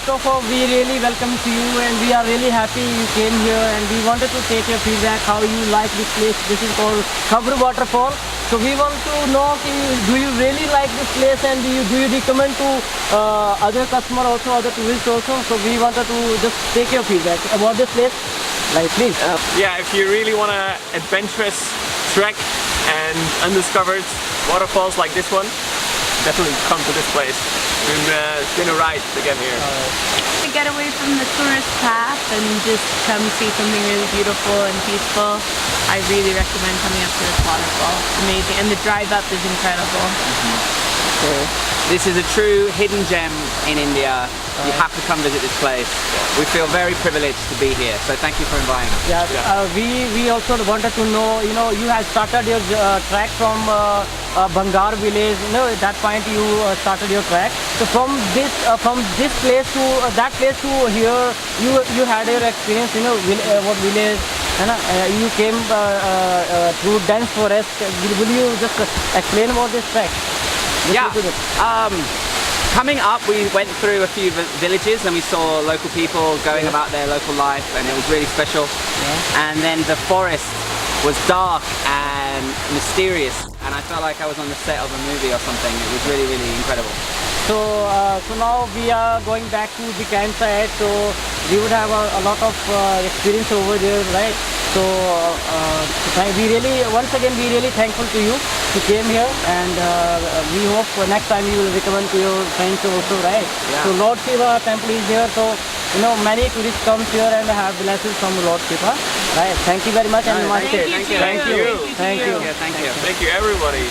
of all, we really welcome to you, and we are really happy you came here, and we wanted to take your feedback how you like this place. This is called Khabruwaterfall. So we want to know, do you really like this place, and do you recommend to other customer also, other tourists also? So we wanted to just take your feedback about this place. Like, please. Yeah, if you really want an adventurous trek and undiscovered waterfalls like this one, definitely come to this place. It's been a ride to get here. To get away from the tourist path and just come see something really beautiful and peaceful, I really recommend coming up to this waterfall. It's amazing, and the drive up is incredible. This is a true hidden gem in India. You have to come visit this place. We feel very privileged to be here, so thank you for inviting us. Yeah, we also wanted to know, you have started your trek from Bangar village, at that point you started your trek. So from this place to that place to here, you had your experience, what village, you came through dense forest. Will you just explain about this trek? Yeah. Coming up, we went through a few villages and we saw local people going about their local life, and it was really special. And then the forest was dark and mysterious, and I felt like I was on the set of a movie or something. It was really, really incredible. So now we are going back to the campsite, so we would have a lot of experience over there, right? So once again we really thankful to you to came here, and we hope next time you will recommend to your friends also, right? Yeah. So Lord Shiva temple is here, so many tourists come here and have blessings from Lord Shiva, right? Thank you very much, and Thank you. Thank you. Thank you, everybody.